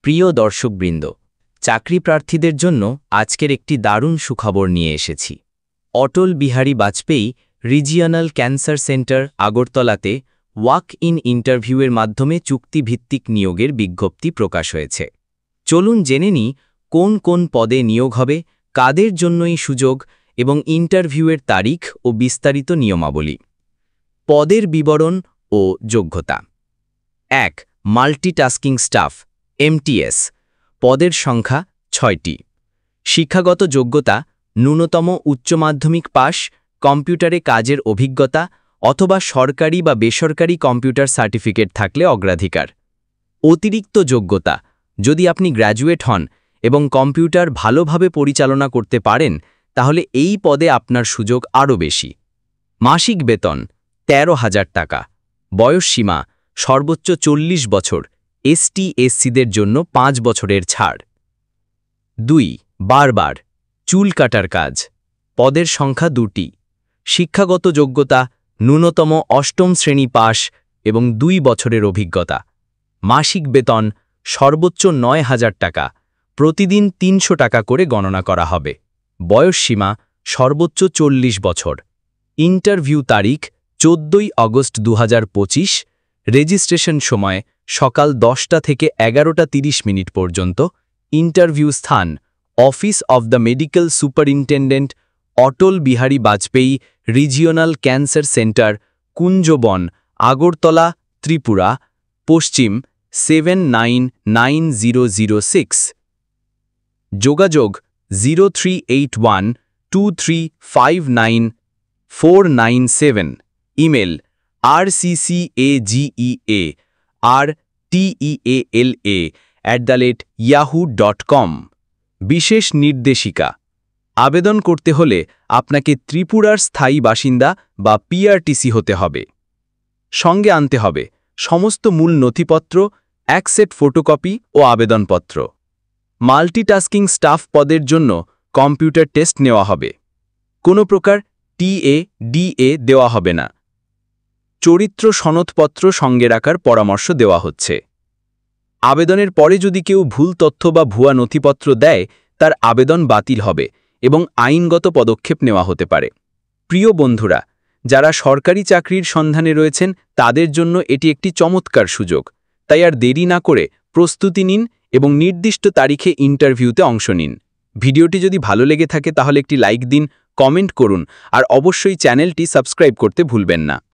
প্রিয় দর্শকবৃন্দ, চাকরি প্রার্থীদের জন্য আজকের একটি দারুণ সুখবর নিয়ে এসেছি। Atal Bihari Vajpayee regional cancer centre আগরতলাতে ওয়াক ইন ইন্টারভিউয়ের মাধ্যমে চুক্তিভিত্তিক নিয়োগের বিজ্ঞপ্তি প্রকাশ হয়েছে। চলুন জেনে নিই কোন কোন পদে নিয়োগ হবে, কাদের জন্য এই সুযোগ এবং ইন্টারভিউয়ের তারিখ ও বিস্তারিত নিয়মাবলী। পদের বিবরণ ও যোগ্যতা। ১. Multitasking staff MTS। পদের সংখ্যা ৬টি। শিক্ষাগত যোগ্যতা ন্যূনতম উচ্চ মাধ্যমিক পাস, কম্পিউটারে কাজের অভিজ্ঞতা অথবা সরকারি বা বেসরকারি কম্পিউটার সার্টিফিকেট থাকলে অগ্রাধিকার। অতিরিক্ত যোগ্যতা যদি আপনি গ্র্যাজুয়েট হন এবং কম্পিউটার ভালোভাবে পরিচালনা করতে পারেন তাহলে এই পদে আপনার সুযোগ আরও বেশি। মাসিক বেতন ১৩,০০০ টাকা। বয়সসীমা সর্বোচ্চ ৪০ বছর, ST/SCদের জন্য ৫ বছরের ছাড়। ২. বারবার চুল কাটার কাজ। পদের সংখ্যা ২টি। শিক্ষাগত যোগ্যতা ন্যূনতম অষ্টম শ্রেণী পাস এবং ২ বছরের অভিজ্ঞতা। মাসিক বেতন সর্বোচ্চ ৯,০০০ টাকা, প্রতিদিন ৩০০ টাকা করে গণনা করা হবে। বয়সসীমা সর্বোচ্চ ৪০ বছর। ইন্টারভিউ তারিখ ১৪ আগস্ট ২০২৫। রেজিস্ট্রেশন সময় সকাল ১০টা থেকে ১১টা ৩০ পর্যন্ত। ইন্টারভিউ স্থান office of the medical superintendent, Atal Bihari Vajpayee regional cancer centre, Kunjaban, Agartala, Tripura, পশ্চিম 799006। যোগাযোগ 038123599497। Email rccagearteala@yahoo.com। বিশেষ নির্দেশিকা। আবেদন করতে হলে আপনাকে ত্রিপুরার স্থায়ী বাসিন্দা বা PRTC হতে হবে। সঙ্গে আনতে হবে সমস্ত মূল নথিপত্র, এক সেট ফটোকপি ও আবেদনপত্র। মাল্টিটাস্কিং স্টাফ পদের জন্য কম্পিউটার টেস্ট নেওয়া হবে। কোনো প্রকার TA/DA দেওয়া হবে না। চরিত্র সনদপত্র সঙ্গে রাখার পরামর্শ দেওয়া হচ্ছে। আবেদনের পরে যদি কেউ ভুল তথ্য বা ভুয়া নথিপত্র দেয় তার আবেদন বাতিল হবে এবং আইনগত পদক্ষেপ নেওয়া হতে পারে। প্রিয় বন্ধুরা, যারা সরকারি চাকরির সন্ধানে রয়েছেন তাদের জন্য এটি একটি চমৎকার সুযোগ। তাই আর দেরি না করে প্রস্তুতি নিন এবং নির্দিষ্ট তারিখে ইন্টারভিউতে অংশ নিন। ভিডিওটি যদি ভালো লেগে থাকে তাহলে একটি লাইক দিন, কমেন্ট করুন আর অবশ্যই চ্যানেলটি সাবস্ক্রাইব করতে ভুলবেন না।